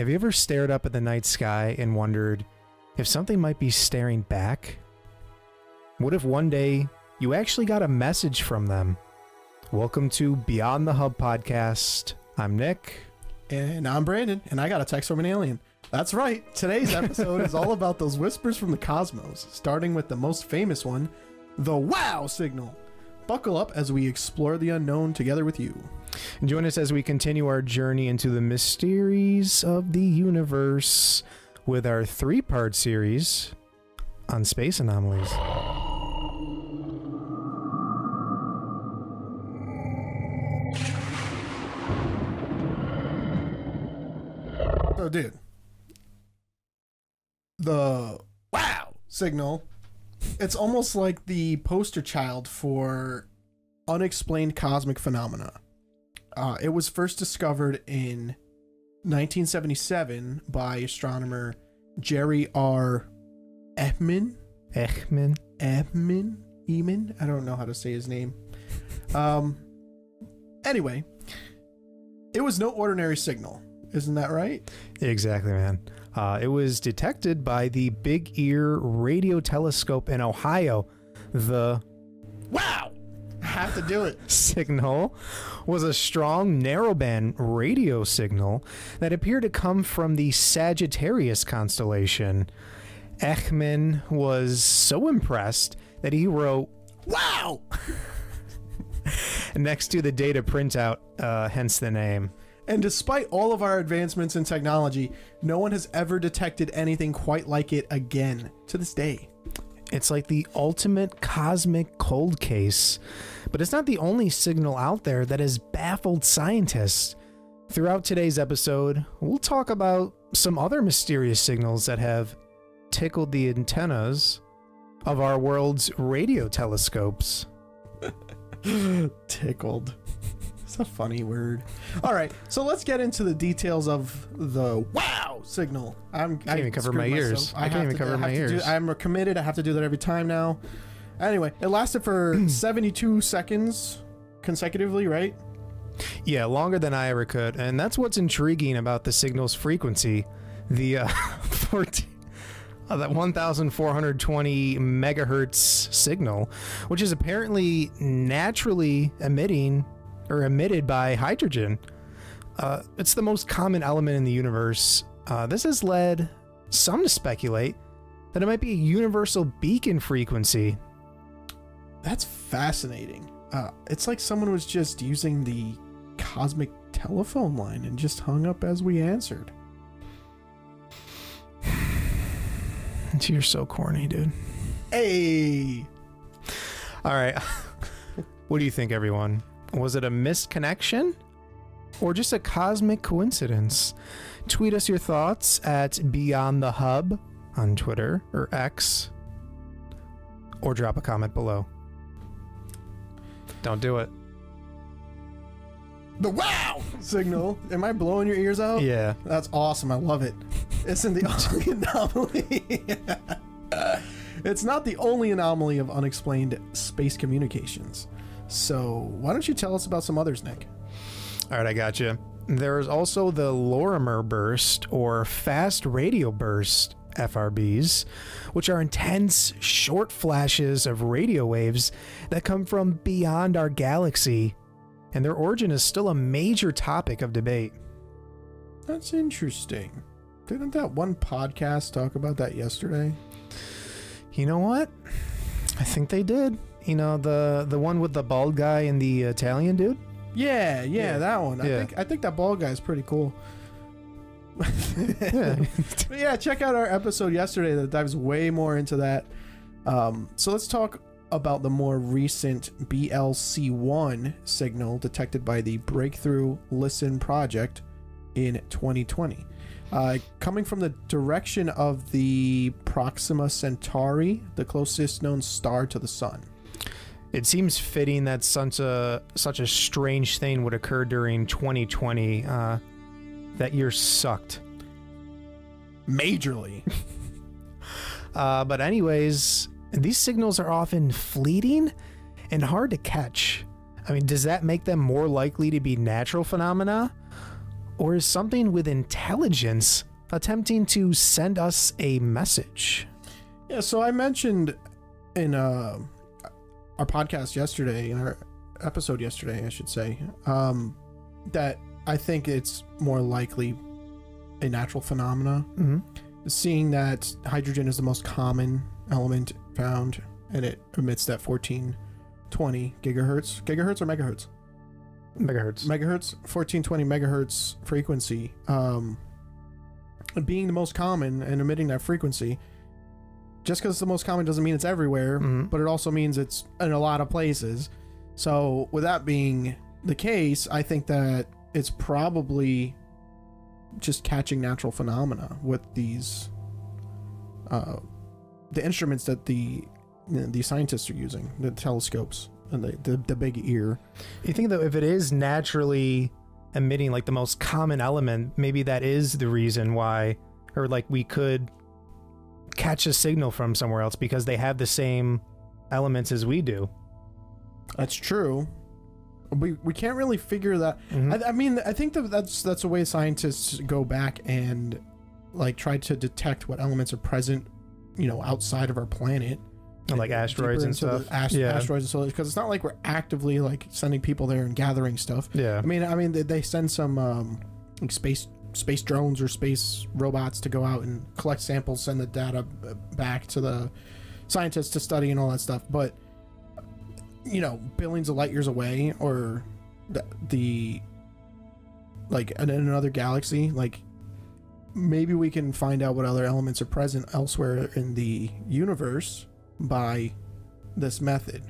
Have you ever stared up at the night sky and wondered if something might be staring back? What if one day you actually got a message from them? Welcome to Beyond the Hub podcast. I'm Nick. And I'm Brandon, and I got a text from an alien. That's right, today's episode is all about those whispers from the cosmos, starting with the most famous one, the WOW signal. Buckle up as we explore the unknown together with you. Join us as we continue our journey into the mysteries of the universe with our three-part series on space anomalies. So, dude, the WOW signal, it's almost like the poster child for unexplained cosmic phenomena. It was first discovered in 1977 by astronomer Jerry R. Ehman. Ehman? I don't know how to say his name. Anyway, it was no ordinary signal. Isn't that right? Exactly, man. It was detected by the Big Ear radio telescope in Ohio. The WOW! I have to do it. Signal was a strong narrowband radio signal that appeared to come from the Sagittarius constellation. Ehman was so impressed that he wrote WOW! next to the data printout, hence the name. And despite all of our advancements in technology, no one has ever detected anything quite like it again to this day. It's like the ultimate cosmic cold case, but it's not the only signal out there that has baffled scientists. Throughout today's episode, we'll talk about some other mysterious signals that have tickled the antennas of our world's radio telescopes. Tickled. It's a funny word. All right, so let's get into the details of the WOW signal. I can't even cover my ears. I can't even cover my ears. I'm committed. I have to do that every time now. Anyway, it lasted for 72 seconds consecutively, right? Yeah, longer than I ever could. And that's what's intriguing about the signal's frequency. The that 1,420 megahertz signal, which is apparently naturally emitted by hydrogen. It's the most common element in the universe. This has led some to speculate that it might be a universal beacon frequency. That's fascinating. It's like someone was just using the cosmic telephone line and just hung up as we answered. You're so corny, dude. Hey! All right. What do you think, everyone? Was it a missed connection or just a cosmic coincidence? Tweet us your thoughts at Beyond the Hub on Twitter or X, or drop a comment below. Don't do it. The WOW signal. Am I blowing your ears out? Yeah. That's awesome. I love it. Isn't the only anomaly? It's not the only anomaly of unexplained space communications. So why don't you tell us about some others, Nick? All right, I got you. There is also the Lorimer burst or fast radio burst FRBs, which are intense short flashes of radio waves that come from beyond our galaxy, and their origin is still a major topic of debate. That's interesting. Didn't that one podcast talk about that yesterday? You know what? I think they did. You know, the one with the bald guy and the Italian dude? Yeah, that one. Yeah. I think that bald guy is pretty cool. Yeah. But yeah, check out our episode yesterday that dives way more into that. So let's talk about the more recent BLC1 signal detected by the Breakthrough Listen project in 2020. Coming from the direction of the Proxima Centauri, the closest known star to the sun. It seems fitting that such a strange thing would occur during 2020. That year sucked. Majorly. But anyways, these signals are often fleeting and hard to catch. I mean, does that make them more likely to be natural phenomena? Or is something with intelligence attempting to send us a message? Yeah, so I mentioned in our podcast yesterday, in our episode yesterday, I should say, that I think it's more likely a natural phenomena. Seeing that hydrogen is the most common element found, and it emits that 1420 gigahertz. Gigahertz or megahertz? Megahertz. 1420 megahertz frequency. Being the most common and emitting that frequency, just because it's the most common doesn't mean it's everywhere, but it also means it's in a lot of places. So with that being the case, I think that it's probably just catching natural phenomena with these the instruments that the scientists are using, the telescopes and the big ear. You think that if it is naturally emitting like the most common element, maybe that is the reason why, or like we could catch a signal from somewhere else because they have the same elements as we do. That's true. We can't really figure that. I mean, I think that's a way scientists go back and like try to detect what elements are present, outside of our planet, like asteroids and stuff. Asteroids and so, because it's not like we're actively like sending people there and gathering stuff. Yeah. I mean, they send some like space drones or space robots to go out and collect samples, send the data back to the scientists to study and all that stuff, but billions of light years away, or the like in another galaxy, like maybe we can find out what other elements are present elsewhere in the universe by this method.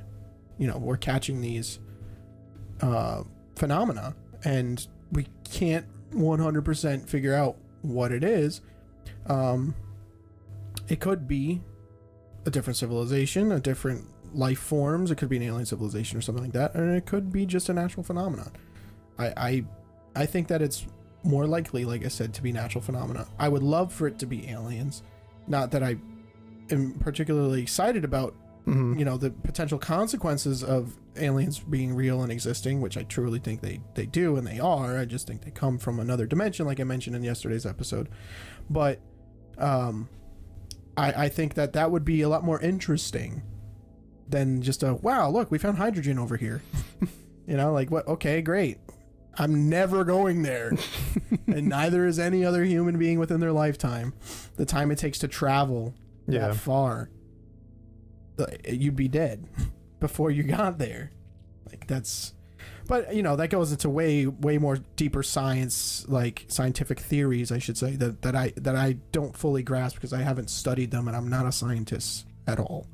We're catching these phenomena and we can't 100% figure out what it is. It could be a different civilization, a different life forms. It could be an alien civilization or something like that, and it could be just a natural phenomenon. I think that it's more likely, like I said, to be natural phenomena. I would love for it to be aliens. Not that I am particularly excited about the potential consequences of aliens being real and existing, which I truly think they do, and they are. I just think they come from another dimension, like I mentioned in yesterday's episode. But I think that would be a lot more interesting than just wow, look, we found hydrogen over here. Like, what? Okay, great. I'm never going there. And neither is any other human being within their lifetime. The time it takes to travel that far, you'd be dead before you got there. Like, that's... But, that goes into way more deeper science, like scientific theories, I should say, that I don't fully grasp because I haven't studied them and I'm not a scientist at all.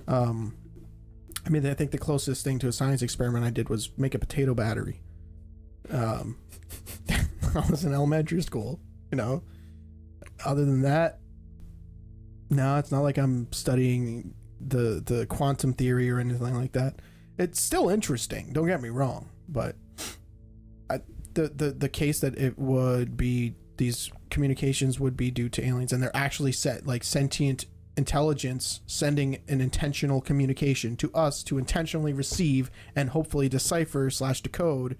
I mean, I think the closest thing to a science experiment I did was make a potato battery. I was in elementary school, Other than that, no, it's not like I'm studying the quantum theory or anything like that. It's still interesting, don't get me wrong, but the case that it would be these communications would be due to aliens, and they're actually sentient intelligence sending an intentional communication to us to intentionally receive and hopefully decipher / decode.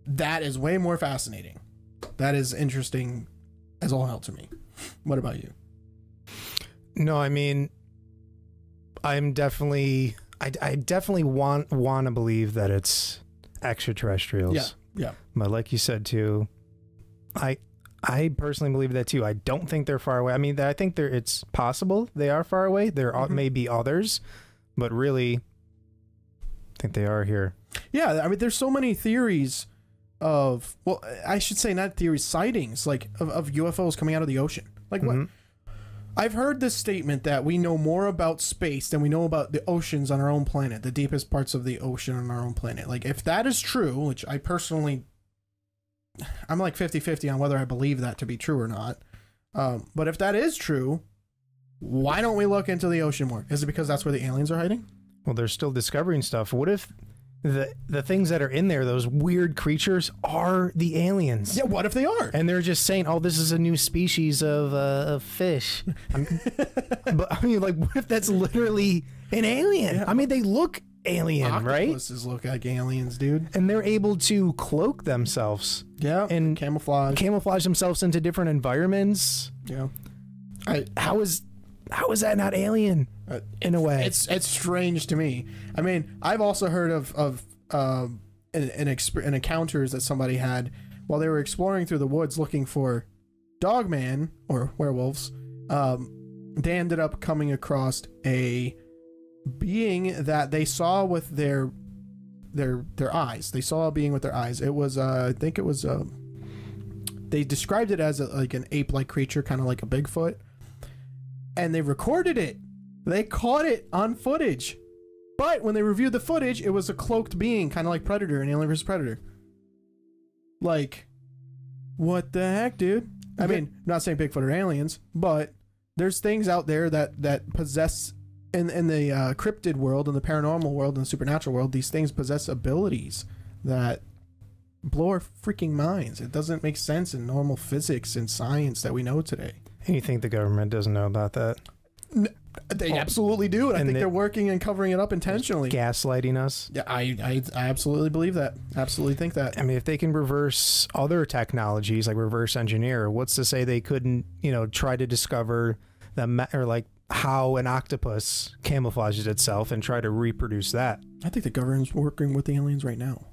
That is way more fascinating. That is interesting as all hell to me. What about you? No, I mean, I definitely want to believe that it's extraterrestrials. Yeah. But like you said too, I personally believe that too. I don't think they're far away. I mean, I think it's possible they are far away. There may be others, but really, I think they are here. Yeah, I mean, there's so many theories of, well, I should say not theories, sightings, like of UFOs coming out of the ocean. Like what? I've heard this statement that we know more about space than we know about the oceans on our own planet, the deepest parts of the ocean on our own planet. Like, if that is true, which I personally, I'm like 50-50 on whether I believe that to be true or not. But if that is true, why don't we look into the ocean more? Is it because that's where the aliens are hiding? Well, they're still discovering stuff. What if the things that are in there, those weird creatures, are the aliens? Yeah, what if they are? And they're just saying, oh, this is a new species of fish. But I mean, like, what if that's literally an alien? Yeah. I mean, they look alien, right? Octopuses look like aliens, dude. And they're able to cloak themselves. Yeah, and camouflage themselves into different environments. Yeah. How is that not alien? In a way, it's strange to me. I mean, I've also heard of encounters that somebody had while they were exploring through the woods looking for dogman or werewolves. They ended up coming across a being that they saw with their eyes. They saw a being with their eyes. It was I think it was they described it as like an ape-like creature, kind of like a Bigfoot, and they recorded it. They caught it on footage, but when they reviewed the footage, it was a cloaked being, kind of like Predator and Alien vs Predator. Like, what the heck, dude? I mean, I'm not saying Bigfoot or aliens, but there's things out there that possess in the cryptid world, in the paranormal world, in the supernatural world. These things possess abilities that blow our freaking minds. It doesn't make sense in normal physics and science that we know today. And you think the government doesn't know about that? They absolutely do, and I think they're working and covering it up intentionally. Gaslighting us. Yeah, I absolutely believe that. Absolutely think that. I mean, if they can reverse other technologies, like reverse engineer, what's to say they couldn't, try to discover or like how an octopus camouflages itself and try to reproduce that? I think the government's working with the aliens right now.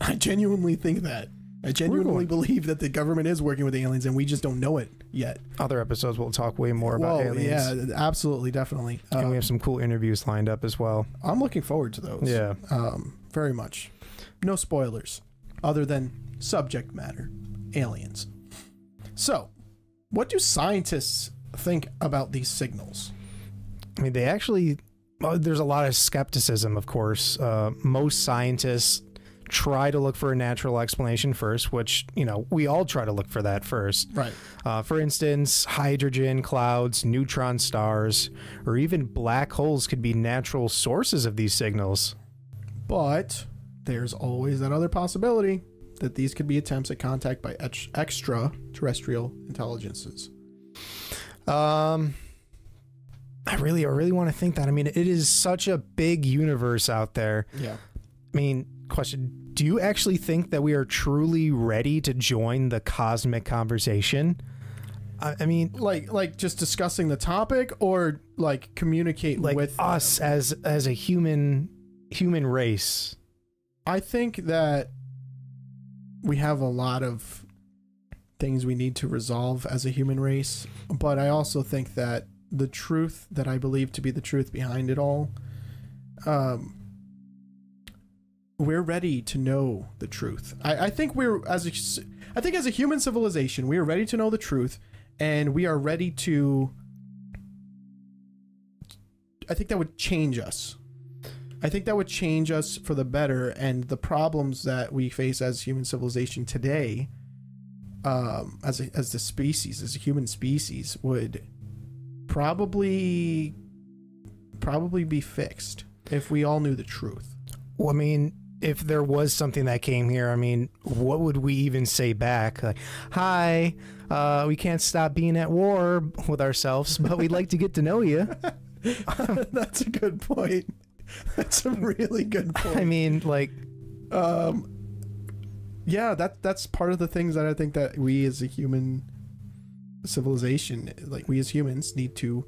I genuinely think that. I genuinely believe that the government is working with the aliens and we just don't know it yet. Other episodes we'll talk way more about aliens. Yeah, absolutely, definitely. And we have some cool interviews lined up as well. I'm looking forward to those. Yeah. Very much. No spoilers other than subject matter. Aliens. So, what do scientists think about these signals? I mean, there's a lot of skepticism, of course. Most scientists try to look for a natural explanation first, which, we all try to look for that first. Right. For instance, hydrogen, clouds, neutron stars, or even black holes could be natural sources of these signals. But there's always that other possibility that these could be attempts at contact by extraterrestrial intelligences. I really want to think that. I mean, it is such a big universe out there. Yeah. I mean, question, do you actually think that we are truly ready to join the cosmic conversation? I mean, like just discussing the topic, or like communicate like with us them? as a human race. I think that we have a lot of things we need to resolve as a human race, but I also think that the truth that I believe to be the truth behind it all, we're ready to know the truth. I think as a human civilization, we are ready to know the truth, and we are ready to. I think that would change us. I think that would change us for the better, and the problems that we face as human civilization today, as a species, as a human species, would probably be fixed if we all knew the truth. Well, I mean, if there was something that came here, I mean, what would we even say back? Like, hi, we can't stop being at war with ourselves, but we'd like to get to know you. That's a good point. That's a really good point. I mean, like, yeah, that's part of the things that I think that we as a human civilization, like we as humans, need to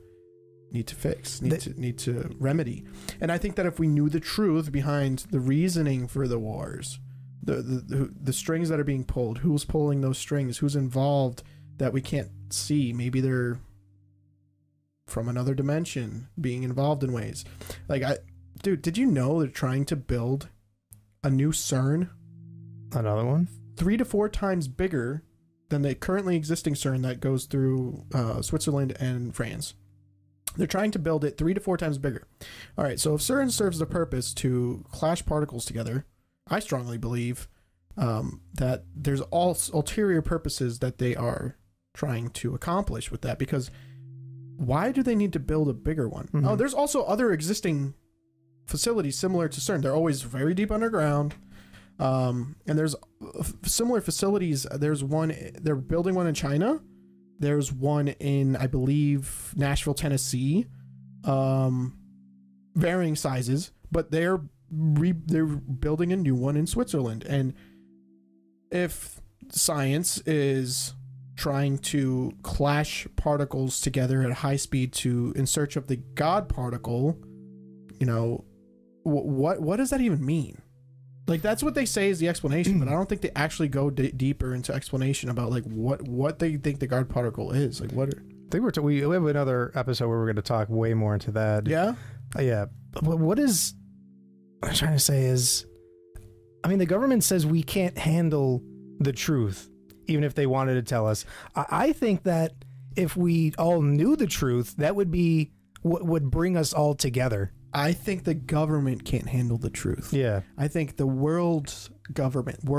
fix, need to remedy. And I think that if we knew the truth behind the reasoning for the wars, the strings that are being pulled, who's pulling those strings, who's involved that we can't see, maybe they're from another dimension being involved in ways. Like, dude, did you know they're trying to build a new CERN? Another one? 3 to 4 times bigger than the currently existing CERN that goes through Switzerland and France. They're trying to build it 3 to 4 times bigger. All right, so if CERN serves the purpose to clash particles together, I strongly believe that there's ulterior purposes that they are trying to accomplish with that, because why do they need to build a bigger one? Mm-hmm. Oh, there's also other existing facilities similar to CERN. They're always very deep underground. And there's similar facilities. There's one, they're building one in China. There's one in, I believe, Nashville, Tennessee. Varying sizes, but they're building a new one in Switzerland. And if science is trying to clash particles together at high speed in search of the God particle, you know, what does that even mean? Like, that's what they say is the explanation, but I don't think they actually go deeper into explanation about like what they think the God particle is. Like, what? I think we have another episode where we're going to talk way more into that. Yeah, yeah. But what I'm trying to say is, I mean, the government says we can't handle the truth, even if they wanted to tell us. I think that if we all knew the truth, that would be what would bring us all together. I think the government can't handle the truth. Yeah. I think the world's government, the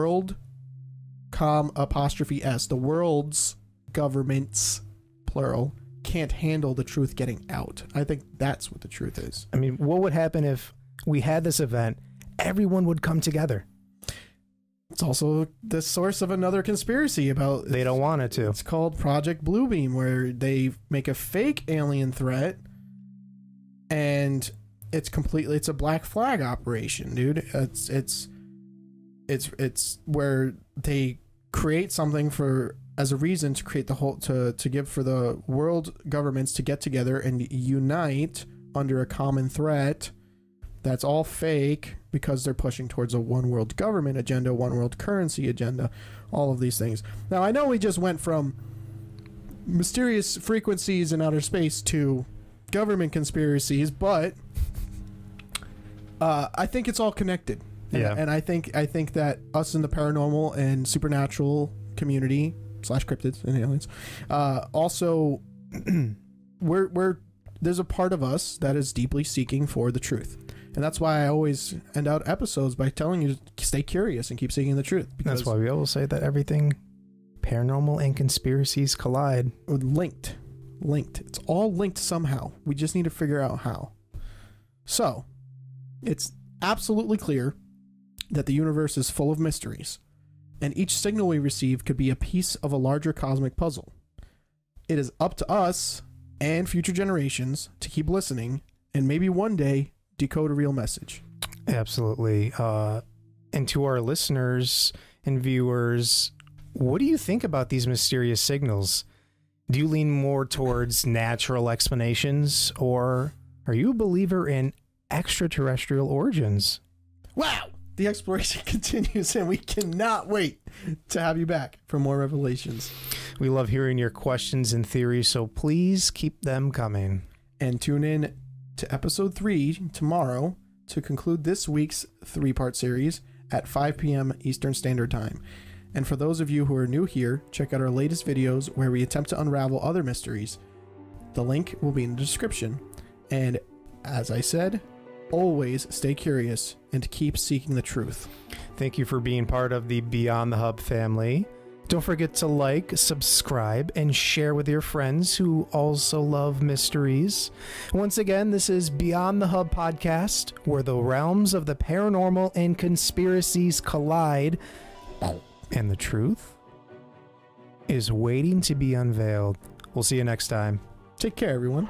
world's governments, plural, can't handle the truth getting out. I think that's what the truth is. I mean, what would happen if we had this event? Everyone would come together. It's also the source of another conspiracy about... They don't want it to. It's called Project Bluebeam, where they make a fake alien threat, and it's a black flag operation, dude. It's where they create something as a reason to create the whole to give for the world governments to get together and unite under a common threat. That's all fake because they're pushing towards a one world government agenda, one world currency agenda, all of these things. Now, I know we just went from mysterious frequencies in outer space to government conspiracies, but I think it's all connected. Yeah. And I think that us in the paranormal and supernatural community / cryptids and aliens, also we're there's a part of us that is deeply seeking for the truth. And that's why I always end out episodes by telling you to stay curious and keep seeking the truth. That's why we always say that everything paranormal and conspiracies collide. Linked. It's all linked somehow. We just need to figure out how. So, it's absolutely clear that the universe is full of mysteries, and each signal we receive could be a piece of a larger cosmic puzzle. It is up to us and future generations to keep listening, and maybe one day decode a real message. Absolutely. And to our listeners and viewers, what do you think about these mysterious signals? Do you lean more towards natural explanations, or are you a believer in extraterrestrial origins? Wow! The exploration continues, and we cannot wait to have you back for more revelations. We love hearing your questions and theories, so please keep them coming. And tune in to episode 3 tomorrow to conclude this week's 3-part series at 5 p.m. Eastern Standard Time. And for those of you who are new here, check out our latest videos where we attempt to unravel other mysteries. The link will be in the description. And as I said, always stay curious and keep seeking the truth. Thank you for being part of the Beyond the Hub family. Don't forget to like, subscribe, and share with your friends who also love mysteries. Once again, this is Beyond the Hub podcast, where the realms of the paranormal and conspiracies collide, and the truth is waiting to be unveiled. We'll see you next time. Take care, everyone.